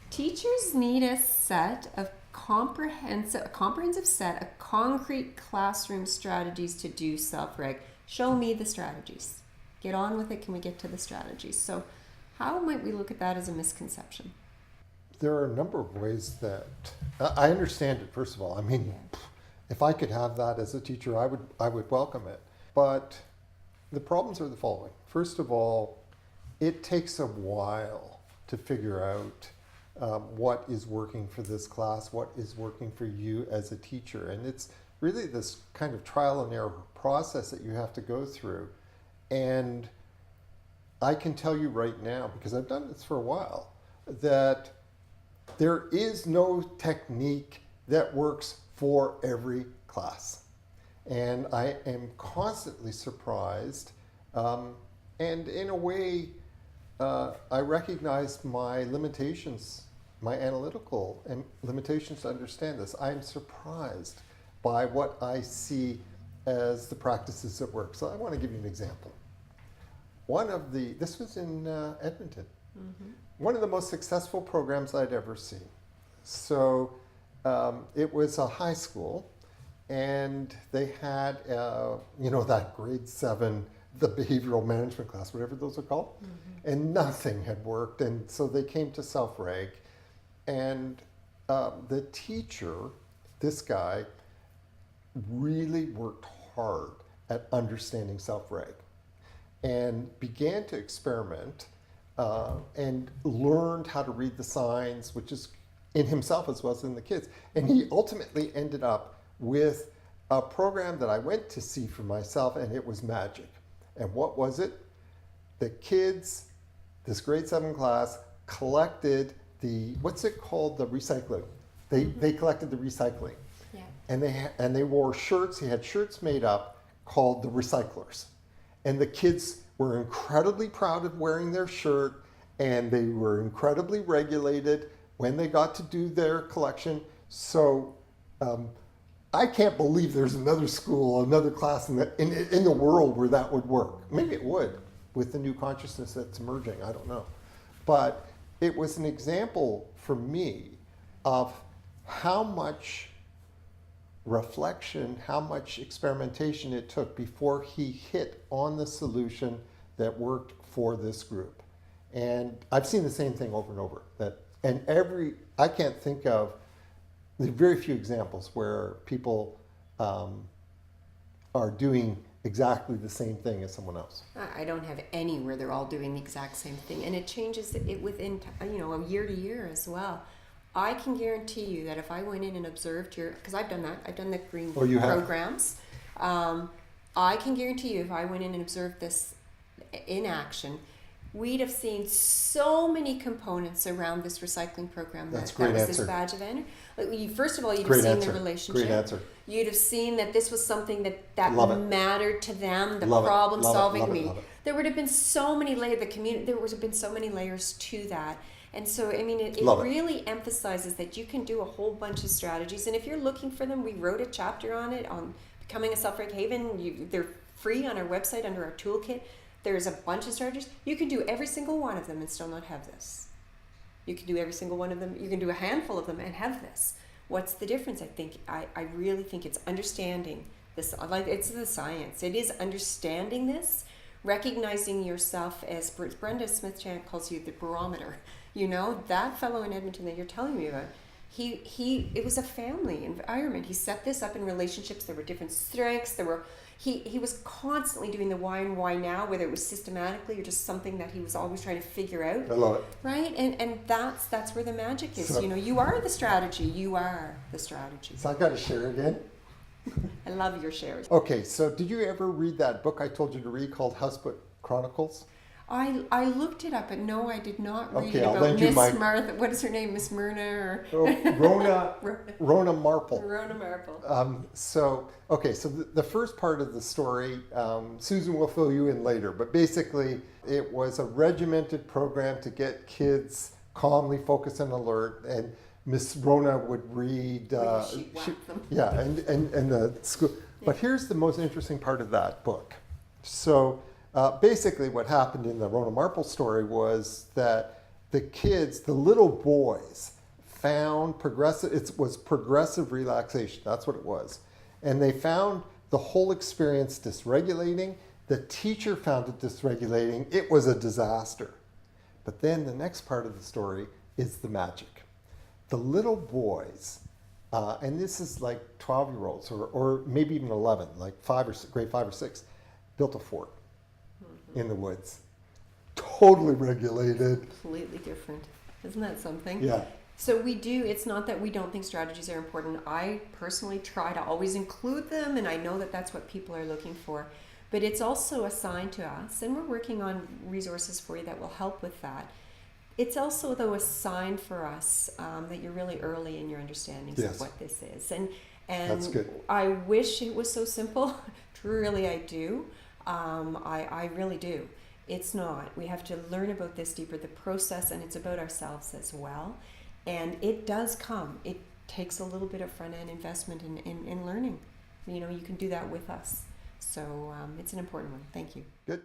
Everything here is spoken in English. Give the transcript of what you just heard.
Teachers need a comprehensive set of concrete classroom strategies to do self-reg. Show me the strategies. Get on with it. Can we get to the strategies? So how might we look at that as a misconception? There are a number of ways that I understand it. First of all, I mean, if I could have that as a teacher, I would welcome it. But the problems are the following. First of all, it takes a while to figure out what is working for this class, what is working for you as a teacher. And it's really this kind of trial and error process that you have to go through. And I can tell you right now, because I've done this for a while, that there is no technique that works for every class. And I am constantly surprised. And in a way, I recognize my limitations, my analytical and limitations to understand this. I'm surprised by what I see as the practices that work. So I want to give you an example. This was in Edmonton. Mm-hmm. One of the most successful programs I'd ever seen. So it was a high school, and they had, that grade 7, the behavioral management class, whatever those are called, mm-hmm. and nothing had worked. And so they came to Self-Reg, and the teacher, this guy, really worked hard at understanding Self-Reg and began to experiment and learned how to read the signs, which is in himself as well as in the kids. And he ultimately ended up with a program that I went to see for myself, and it was magic. And what was it? The kids, this grade 7 class, collected what's it called? The recycling. They collected the recycling. Yeah. And they wore shirts. He had shirts made up called the Recyclers. And the kids were incredibly proud of wearing their shirt, and they were incredibly regulated when they got to do their collection. So I can't believe there's another school, another class in the world where that would work. Maybe it would with the new consciousness that's emerging. I don't know. But it was an example for me of how much reflection, how much experimentation it took before he hit on the solution that worked for this group. And I've seen the same thing over and over. I can't think of, there's very few examples where people are doing exactly the same thing as someone else. I don't have any where they're all doing the exact same thing, and it changes it within a year to year as well. I can guarantee you that if I went in and observed because I've done that, I've done the green programs. I can guarantee you if I went in and observed this in action, we'd have seen so many components around this recycling program that was this badge of honor. First of all, you'd have seen the relationship. Great answer. You'd have seen that this was something that mattered to them, the problem solving. There would have been so many layers, there would have been so many layers to that. And so, I mean, it really emphasizes that you can do a whole bunch of strategies. And if you're looking for them, we wrote a chapter on it, on becoming a Self-Reg Haven. They're free on our website under our toolkit. There's a bunch of strategies. You can do every single one of them and still not have this. You can do every single one of them. You can do a handful of them and have this. What's the difference? I really think it's understanding this. Like, it's the science. It is understanding this, recognizing yourself as Brenda Smith-Chant calls you the barometer. That fellow in Edmonton that you're telling me about, it was a family environment. He set this up in relationships. There were different strengths. He was constantly doing the why and why now, whether it was systematically or just something that he was always trying to figure out. I love it. Right? And that's where the magic is. So, you are the strategy. You are the strategy. So I got to share again. I love your shares. Okay, so did you ever read that book I told you to read called Houseboat Chronicles? I looked it up, but no, I did not read it about Miss Martha. What is her name? Miss Myrna or Rona Marple. Rona Marple. So the first part of the story, Susan will fill you in later, but basically it was a regimented program to get kids calmly focused and alert, and Miss Rona would read. Them. Yeah, and the school. Yeah. But here's the most interesting part of that book. So. Basically what happened in the Rona Marple story was that the kids, the little boys, found it was progressive relaxation. That's what it was. And they found the whole experience dysregulating. The teacher found it dysregulating. It was a disaster. But then the next part of the story is the magic. The little boys, and this is like 12-year-olds or maybe even 11, like grade 5 or 6, built a fort in the woods. Totally regulated. Completely different. Isn't that something? Yeah. So it's not that we don't think strategies are important. I personally try to always include them, and I know that that's what people are looking for. But it's also a sign to us, and we're working on resources for you that will help with that. It's also, though, a sign for us that you're really early in your understandings of what this is. And that's good. I wish it was so simple. Truly, I do. I really do. It's not. We have to learn about this deeper, the process, and it's about ourselves as well. And it does come. It takes a little bit of front-end investment in learning. You can do that with us. So it's an important one. Thank you. Good.